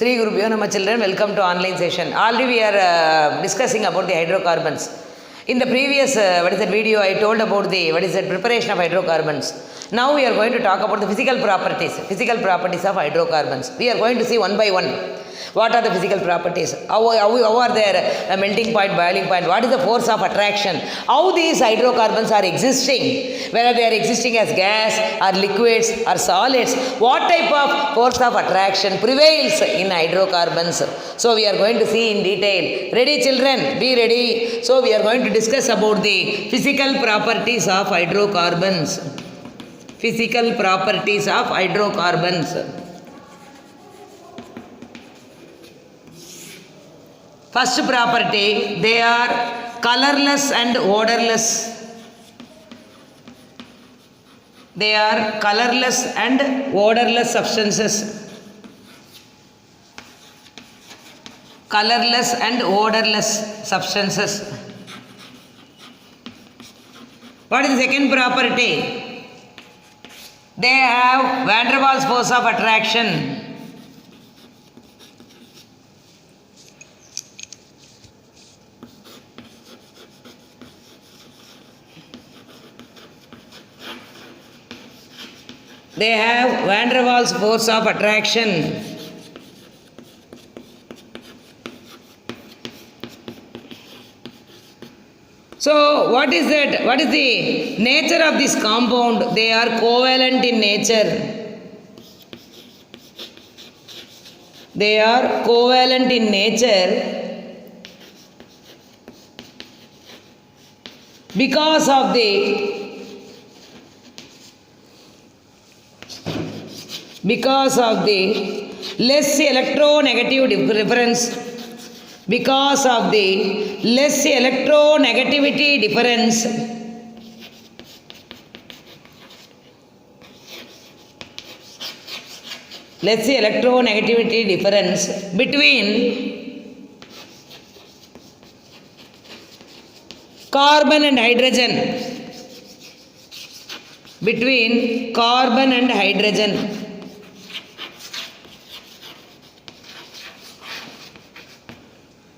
Sri Gurubhyo Namah children, welcome to online session. Already we are discussing about the hydrocarbons. In the previous video, I told about the preparation of hydrocarbons. Now we are going to talk about the physical properties of hydrocarbons. We are going to see one by one. What are the physical properties? How are their melting point, boiling point? What is the force of attraction? How these hydrocarbons are existing? Whether they are existing as gas or liquids or solids? What type of force of attraction prevails in hydrocarbons? So we are going to see in detail. Ready children? Be ready. So we are going to discuss about the physical properties of hydrocarbons. Physical properties of hydrocarbons. First property, they are colorless and odorless. They are colorless and odorless substances. Colorless and odorless substances. What is the second property? They have van der Waals force of attraction. They have van der Waals force of attraction. So, what is that? What is the nature of this compound? They are covalent in nature. They are covalent in nature because of the less electronegative difference, because of the less electronegativity difference between carbon and hydrogen.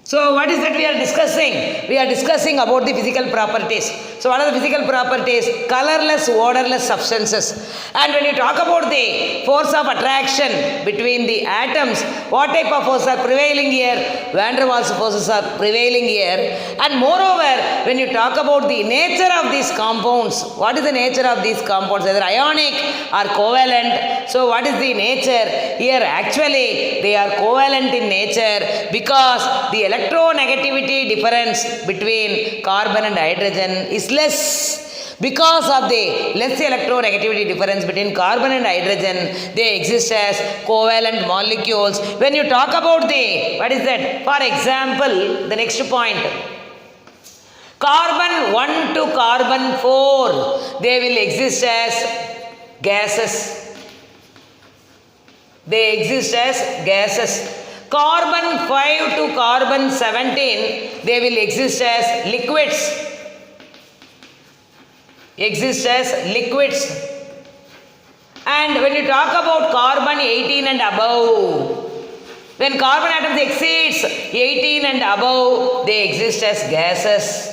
So what is that we are discussing? We are discussing about the physical properties. So what are the physical properties? Colorless, odorless substances. And when you talk about the force of attraction between the atoms, what type of forces are prevailing here? Van der Waals forces are prevailing here. And moreover, when you talk about the nature of these compounds, what is the nature of these compounds? Either ionic or covalent. So what is the nature? Here actually they are covalent in nature because the electronegativity difference between carbon and hydrogen is less. Because of the less electronegativity difference between carbon and hydrogen, they exist as covalent molecules. When you talk about the, what is that? For example, the next point. Carbon 1 to carbon 4, they will exist as gases. They exist as gases. Carbon 5 to carbon 17, they will exist as liquids. And when you talk about carbon 18 and above, when carbon atoms exceeds 18 and above, they exist as gases.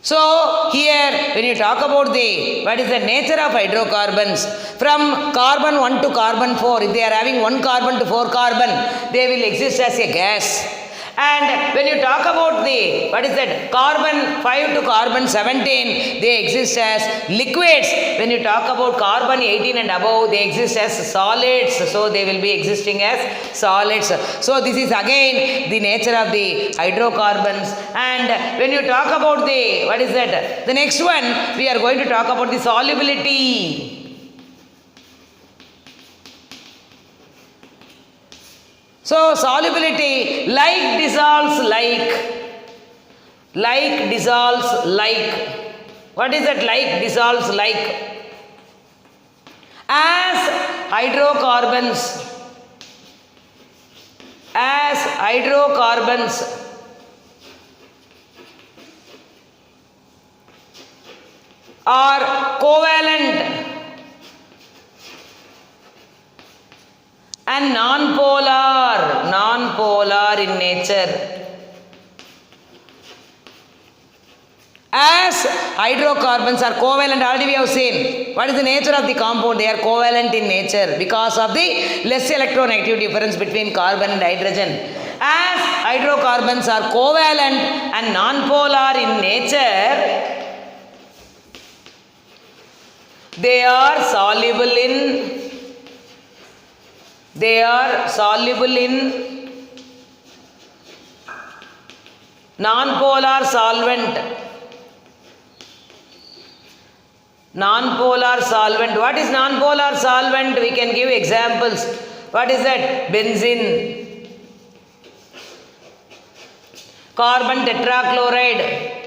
So here when you talk about what is the nature of hydrocarbons, from carbon 1 to carbon 4, if they are having 1 carbon to 4 carbon, they will exist as a gas. And when you talk about carbon 5 to carbon 17, they exist as liquids. When you talk about carbon 18 and above, they exist as solids. So they will be existing as solids. So this is again the nature of the hydrocarbons. And when you talk about the next one, we are going to talk about the solubility. So solubility, like dissolves like. What is that like dissolves like? As hydrocarbons are covalent and non-polar in nature. As hydrocarbons are covalent, already we have seen. What is the nature of the compound? They are covalent in nature because of the less electronegative difference between carbon and hydrogen. As hydrocarbons are covalent and non-polar in nature, they are soluble in non-polar solvent. Non-polar solvent. What is non-polar solvent? We can give examples. What is that? Benzene, carbon tetrachloride.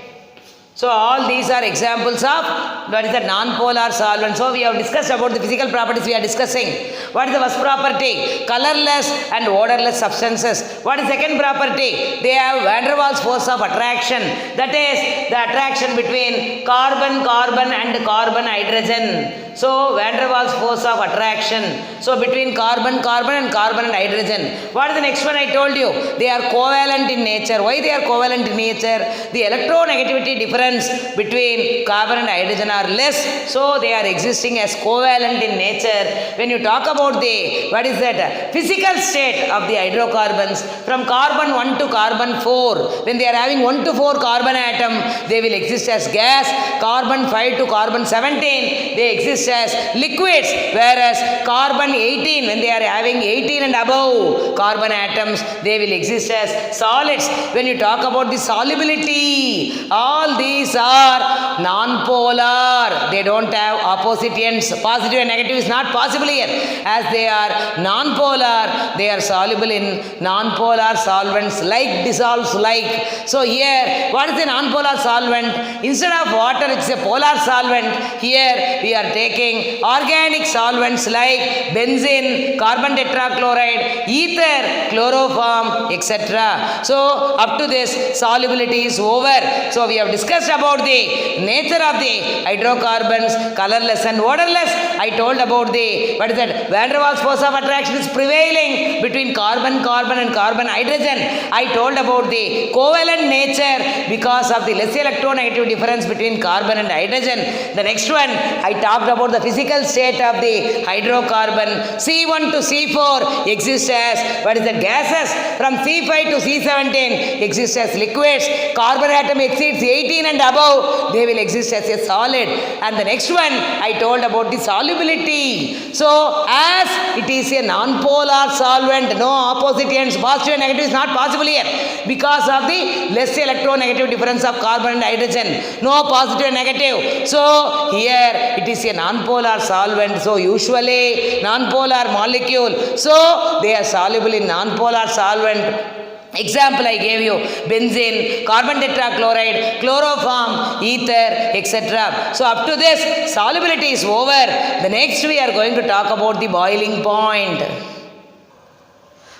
So all these are examples of what is the non-polar solvent. So we have discussed about the physical properties we are discussing. What is the first property? Colorless and odorless substances. What is second property? They have van der Waals force of attraction. That is the attraction between carbon and carbon hydrogen. So van der Waals force of attraction. So between carbon and hydrogen. What is the next one I told you? They are covalent in nature. Why they are covalent in nature? The electronegativity difference between carbon and hydrogen are less. So they are existing as covalent in nature. When you talk about the, what is that? Physical state of the hydrocarbons from carbon 1 to carbon 4. When they are having 1 to 4 carbon atom, they will exist as gas. Carbon 5 to carbon 17, they exist as liquids. Whereas carbon 18, when they are having 18 and above carbon atoms, they will exist as solids. When you talk about the solubility, all these are non-polar. They don't have opposite ends. Positive and negative is not possible here. As they are non-polar, they are soluble in non-polar solvents like dissolves like. So here, what is the non-polar solvent? Instead of water, it's a polar solvent. Here we are taking organic solvents like benzene, carbon tetrachloride, ether, chloroform, etc. So up to this, solubility is over. So we have discussed about the nature of the hydrocarbons, colorless and odorless. I told about the, what is that? Van der Waals force of attraction is prevailing between carbon and carbon hydrogen. I told about the covalent nature because of the less electronegative difference between carbon and hydrogen. The next one, I talked about the physical state of the hydrocarbon. C1 to C4 exist as, what is that? Gases. From C5 to C17 exist as liquids. Carbon atom exceeds 18 and above, they will exist as a solid. And the next one, I told about the solubility. So as it is a non-polar solvent, no opposite ends, positive and negative is not possible here because of the less electronegative difference of carbon and hydrogen. No positive and negative. So here it is a non-polar solvent. So usually non-polar molecule. So they are soluble in non-polar solvent. Example I gave you, benzene, carbon tetrachloride, chloroform, ether, etc. So up to this, solubility is over. The next we are going to talk about the boiling point.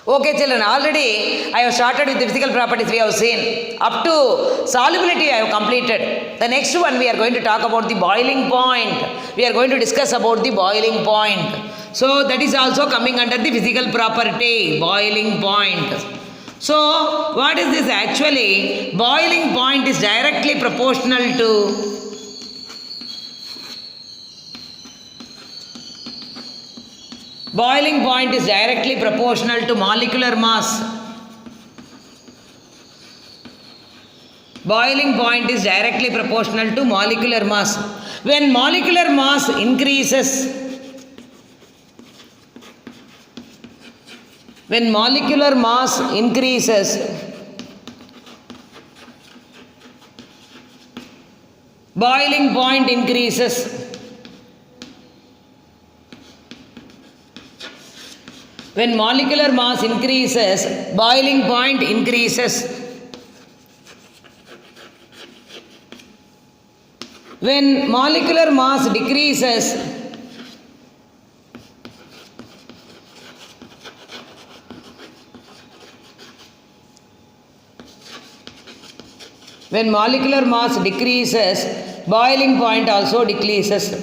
Okay children, already I have started with the physical properties we have seen. Up to solubility I have completed. The next one we are going to talk about the boiling point. We are going to discuss about the boiling point. So that is also coming under the physical property, boiling point. So what is this actually? Boiling point is directly proportional to molecular mass. Boiling point is directly proportional to molecular mass. When molecular mass increases, boiling point increases. When molecular mass increases, boiling point increases. When molecular mass decreases, boiling point also decreases.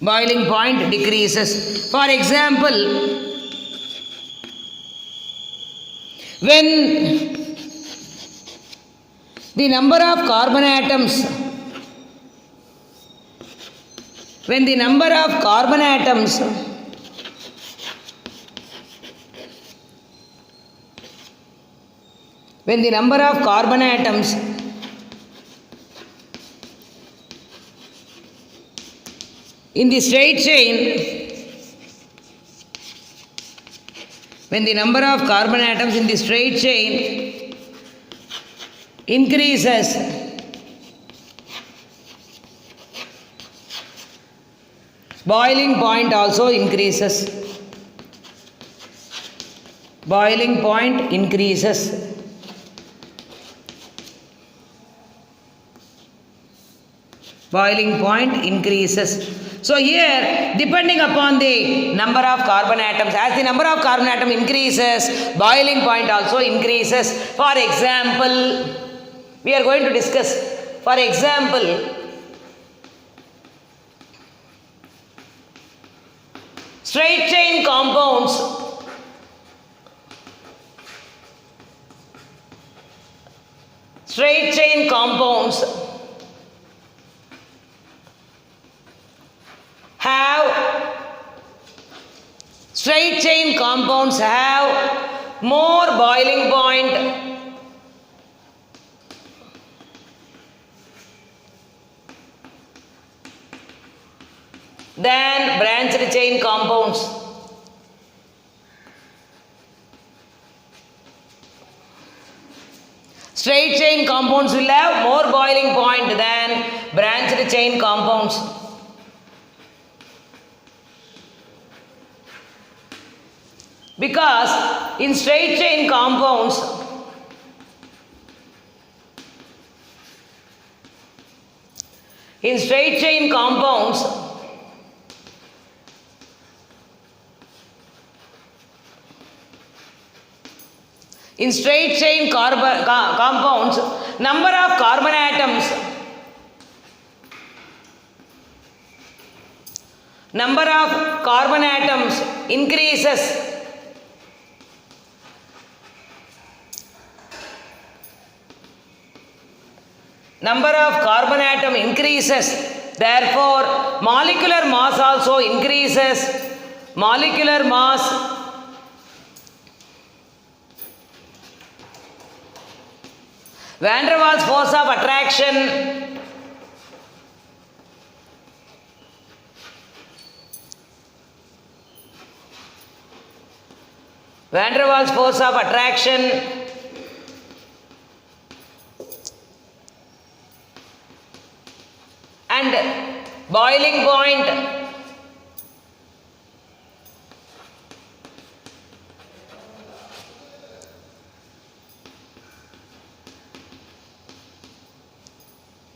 boiling point decreases. For example, when the number of carbon atoms when the number of carbon atoms in the straight chain, when the number of carbon atoms in the straight chain increases, boiling point also increases. Boiling point increases. Boiling point increases. So here, depending upon the number of carbon atoms, as the number of carbon atom increases, boiling point also increases. For example, we are going to discuss, for example, straight chain compounds have more boiling point than branched chain compounds. Straight chain compounds will have more boiling point than branched chain compounds. Because in straight chain compounds, compounds, number of carbon atoms increases. Number of carbon atom increases. Therefore, molecular mass also increases. Molecular mass Van der Waals force of attraction and boiling point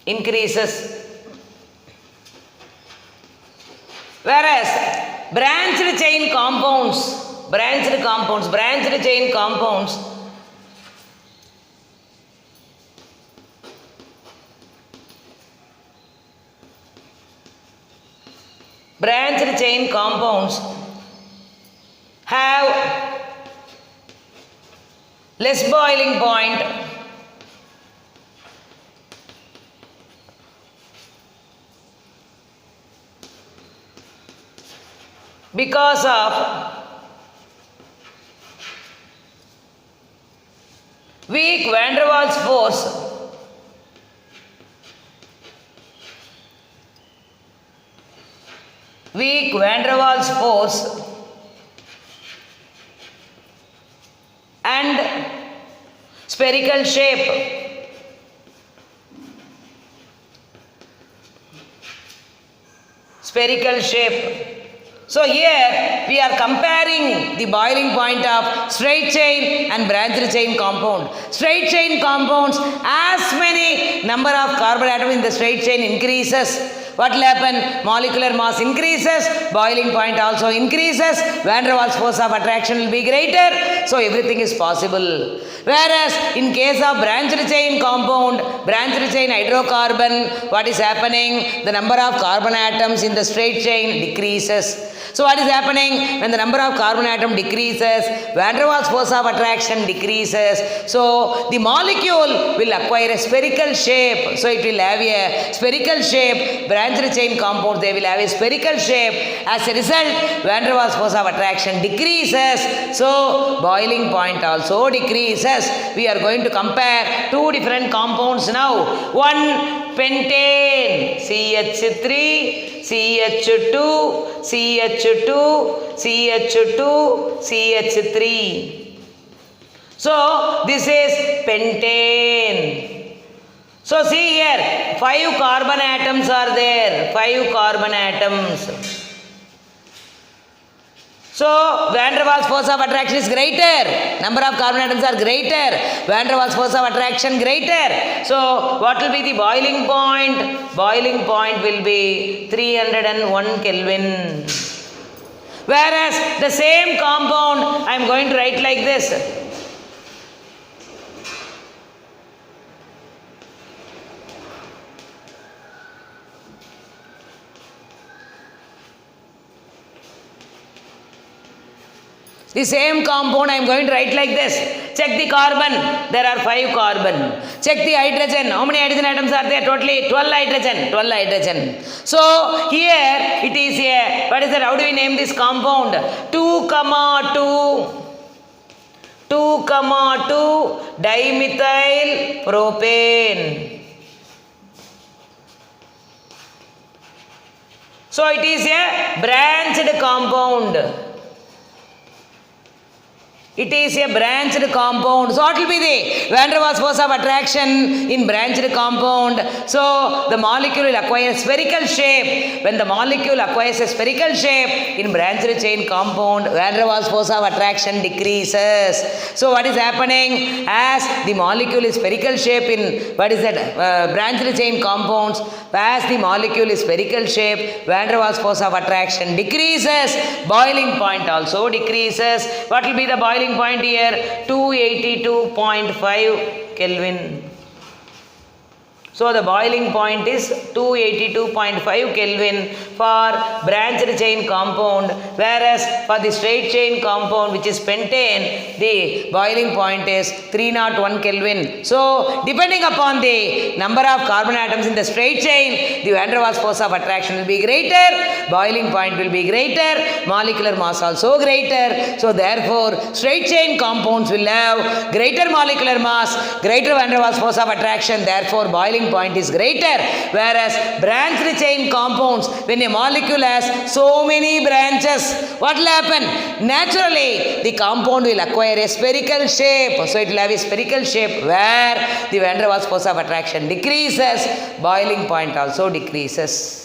increases. Whereas branched chain compounds have less boiling point because of weak Van der Waals force and spherical shape. So here we are comparing the boiling point of straight chain and branched chain compound. Straight chain compounds, as many number of carbon atoms in the straight chain increases, what will happen? Molecular mass increases, boiling point also increases, van der Waals force of attraction will be greater, so everything is possible. Whereas in case of branched chain compound, branched chain hydrocarbon, what is happening? The number of carbon atoms in the straight chain decreases. So what is happening? When the number of carbon atom decreases, van der Waals force of attraction decreases. So the molecule will acquire a spherical shape. So it will have a spherical shape. Branched chain compounds, they will have a spherical shape. As a result, van der Waals force of attraction decreases. So boiling point also decreases. We are going to compare two different compounds now. One pentane, CH3, CH2, CH2, CH2, CH3. So this is pentane. So see here, 5 carbon atoms are there, 5 carbon atoms. So van der Waals force of attraction is greater, number of carbon atoms are greater, van der Waals force of attraction greater. So what will be the boiling point? Boiling point will be 301 Kelvin. Whereas the same compound I am going to write like this. The same compound I am going to write like this. Check the carbon. There are 5 carbon. Check the hydrogen. How many hydrogen atoms are there? Totally 12 hydrogen. 12 hydrogen. So here it is a, what is that? How do we name this compound? 2, 2, dimethyl propane. So it is a branched compound. It is a branched compound. So what will be the van der Waals force of attraction in branched compound? So the molecule will acquire spherical shape. When the molecule acquires a spherical shape in branched chain compound, van der Waals force of attraction decreases. So what is happening? As the molecule is spherical shape in, what is that, branched chain compounds, as the molecule is spherical shape, van der Waals force of attraction decreases, boiling point also decreases. What will be the boiling point here? 282.5 Kelvin. So the boiling point is 282.5 Kelvin for branched chain compound, whereas for the straight chain compound, which is pentane, the boiling point is 301 Kelvin. So depending upon the number of carbon atoms in the straight chain, the van der Waals force of attraction will be greater, boiling point will be greater, molecular mass also greater. So therefore straight chain compounds will have greater molecular mass, greater van der Waals force of attraction, therefore boiling point is greater. Whereas branched chain compounds, when a molecule has so many branches, what will happen? Naturally the compound will acquire a spherical shape. So it will have a spherical shape where the van der Waals force of attraction decreases, boiling point also decreases.